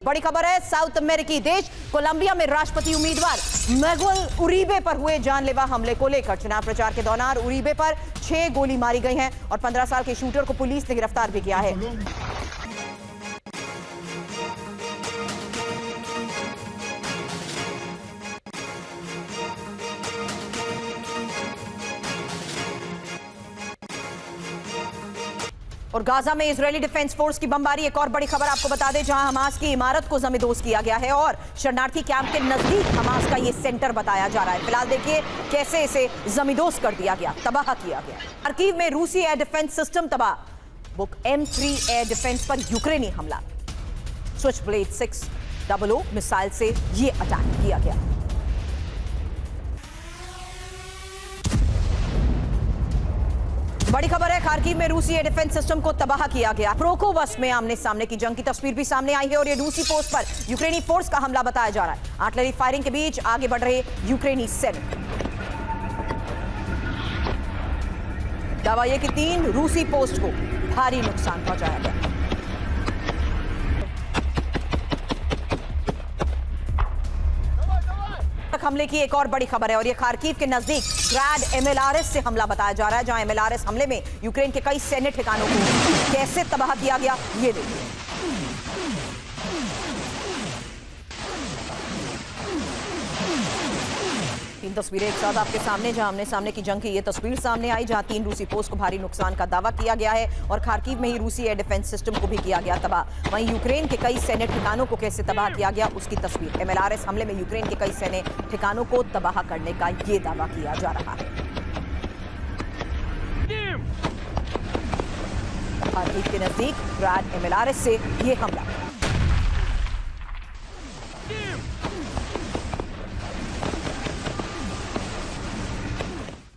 बड़ी खबर है, साउथ अमेरिकी देश कोलंबिया में राष्ट्रपति उम्मीदवार मैगुएल उरीबे पर हुए जानलेवा हमले को लेकर चुनाव प्रचार के दौरान उरीबे पर 6 गोली मारी गई हैं और 15 साल के शूटर को पुलिस ने गिरफ्तार भी किया है। और गाजा में इजरायली डिफेंस फोर्स की बमबारी, एक और बड़ी खबर आपको बता दें, जहां हमास की इमारत को जमींदोज किया गया है और शरणार्थी कैंप के नजदीक हमास का ये सेंटर बताया जा रहा है। फिलहाल देखिए कैसे इसे जमींदोज कर दिया गया, तबाह किया गया। खार्किव में रूसी एयर डिफेंस सिस्टम तबाह, बुक M3 एयर डिफेंस पर यूक्रेनी हमला, स्विच ब्लेड 600 मिसाइल से ये अटैक किया गया। बड़ी खबर है, खार्किव में रूसी एयर डिफेंस सिस्टम को तबाह किया गया। प्रोकोवस में आमने सामने की जंग की तस्वीर भी सामने आई है और ये रूसी पोस्ट पर यूक्रेनी फोर्स का हमला बताया जा रहा है। आर्टिलरी फायरिंग के बीच आगे बढ़ रहे यूक्रेनी सैनिक। दावा यह कि 3 रूसी पोस्ट को भारी नुकसान पहुंचाया गया। हमले की एक और बड़ी खबर है और यह खार्किव के नजदीक ग्राड MLRS से हमला बताया जा रहा है, जहां MLRS हमले में यूक्रेन के कई सैन्य ठिकानों को कैसे तबाह किया गया, ये देखिए। तीन तस्वीरें एक साथ आपके सामने, जहां आमने सामने की जंग की ये तस्वीर सामने आई, जहां 3 रूसी पोस्ट को भारी नुकसान का दावा किया गया है और खार्किव में ही रूसी एयर डिफेंस सिस्टम को भी किया गया तबाह। वहीं यूक्रेन के कई सैन्य ठिकानों को कैसे तबाह किया गया, उसकी तस्वीर। MLRS हमले में यूक्रेन के कई सैन्य ठिकानों को तबाह करने का ये दावा किया जा रहा है। खार्किव के नजदीक ग्राड MLRS से ये हमला।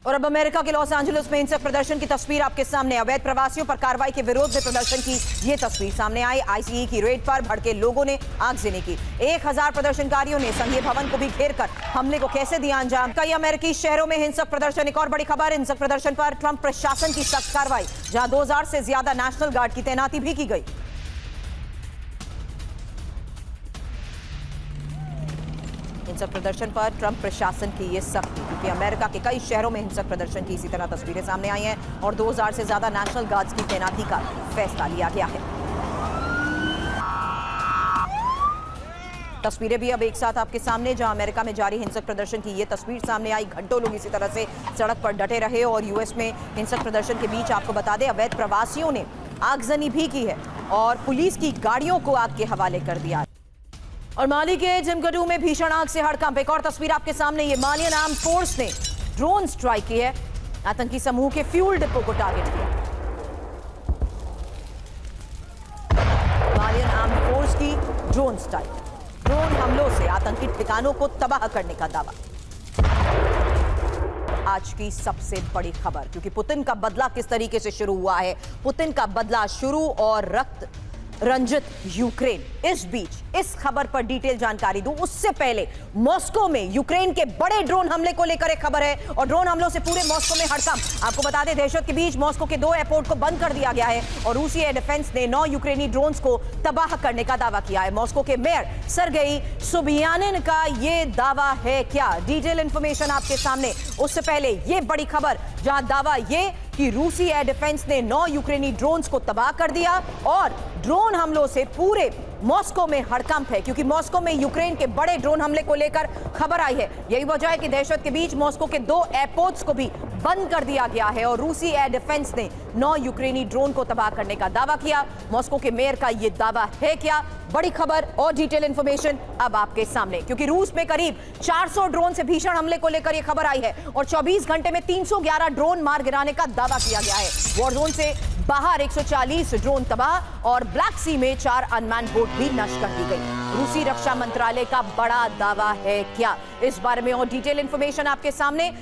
और अब अमेरिका के लॉस एंजलिस में हिंसक प्रदर्शन की तस्वीर आपके सामने। अवैध प्रवासियों पर कार्रवाई के विरोध में प्रदर्शन की ये तस्वीर सामने आई। ICE की रेड पर भड़के लोगों ने आगजनी की। 1000 प्रदर्शनकारियों ने संघीय भवन को भी घेरकर हमले को कैसे दिया अंजाम। कई अमेरिकी शहरों में हिंसक प्रदर्शन, एक और बड़ी खबर, हिंसक प्रदर्शन पर ट्रंप प्रशासन की सख्त कार्रवाई, जहां 2000 से ज्यादा नेशनल गार्ड की तैनाती भी की गई। हिंसक प्रदर्शन पर ट्रंप प्रशासन की ये सख्ती, क्योंकि अमेरिका के कई शहरों में हिंसक प्रदर्शन की इसी तरह तस्वीरें सामने आई हैं और 2000 से ज्यादा नेशनल गार्ड्स की तैनाती का फैसला लिया गया है। तस्वीरें भी अब एक साथ आपके सामने, जहां अमेरिका में जारी हिंसक प्रदर्शन की ये तस्वीर सामने आई। घंटों लोग इसी तरह से सड़क पर डटे रहे और यूएस में हिंसक प्रदर्शन के बीच आपको बता दें, अवैध प्रवासियों ने आगजनी भी की है और पुलिस की गाड़ियों को आग के हवाले कर दिया। और माली के जिमगडू में भीषण आग से हड़कंप, एक और तस्वीर आपके सामने। ये मालियन आर्म्ड फोर्स ने ड्रोन स्ट्राइक की है, आतंकी समूह के फ्यूल डिपो को टारगेट किया। मालियन आर्म्ड फोर्स की ड्रोन स्ट्राइक, ड्रोन हमलों से आतंकी ठिकानों को तबाह करने का दावा। आज की सबसे बड़ी खबर, क्योंकि पुतिन का बदला किस तरीके से शुरू हुआ है, पुतिन का बदला शुरू और रक्त रंजित यूक्रेन। इस बीच इस खबर पर डिटेल जानकारी दूं उससे पहले मॉस्को में यूक्रेन के बड़े ड्रोन हमले को लेकर एक खबर है और ड्रोन हमलों से पूरे मॉस्को में हड़कंप। आपको बता दें, दहशत के बीच मॉस्को के 2 एयरपोर्ट को बंद कर दिया गया है और रूसी एयर डिफेंस ने 9 यूक्रेनी ड्रोन्स को तबाह करने का दावा किया है। मॉस्को के मेयर सर्गेई सोबियानिन का ये दावा है क्या, डिटेल इंफॉर्मेशन आपके सामने। उससे पहले ये बड़ी खबर, जहां दावा ये कि रूसी एयर डिफेंस ने 9 यूक्रेनी ड्रोन्स को तबाह कर दिया और ड्रोन हमलों से पूरे मॉस्को में हड़कंप है, क्योंकि मॉस्को में यूक्रेन के बड़े ड्रोन हमले को लेकर खबर आई है। यही वजह है कि दहशत के बीच मॉस्को के 2 एयरपोर्ट्स को भी बंद कर दिया गया है और रूसी एयर डिफेंस ने 9 यूक्रेनी ड्रोन को तबाह करने का दावा किया। मॉस्को के मेयर का यह दावा है क्या, बड़ी खबर और डिटेल इंफॉर्मेशन अब आपके सामने, क्योंकि रूस में करीब 400 ड्रोन से भीषण हमले को लेकर यह खबर आई है और 24 घंटे में 311 ड्रोन मार गिराने का दावा किया गया है। वॉर जोन से बाहर 140 ड्रोन तबाह और ब्लैक सी में 4 अनमैन्ड बोट भी नष्ट कर दी गई। रूसी रक्षा मंत्रालय का बड़ा दावा है क्या, इस बारे में और डिटेल इंफॉर्मेशन आपके सामने।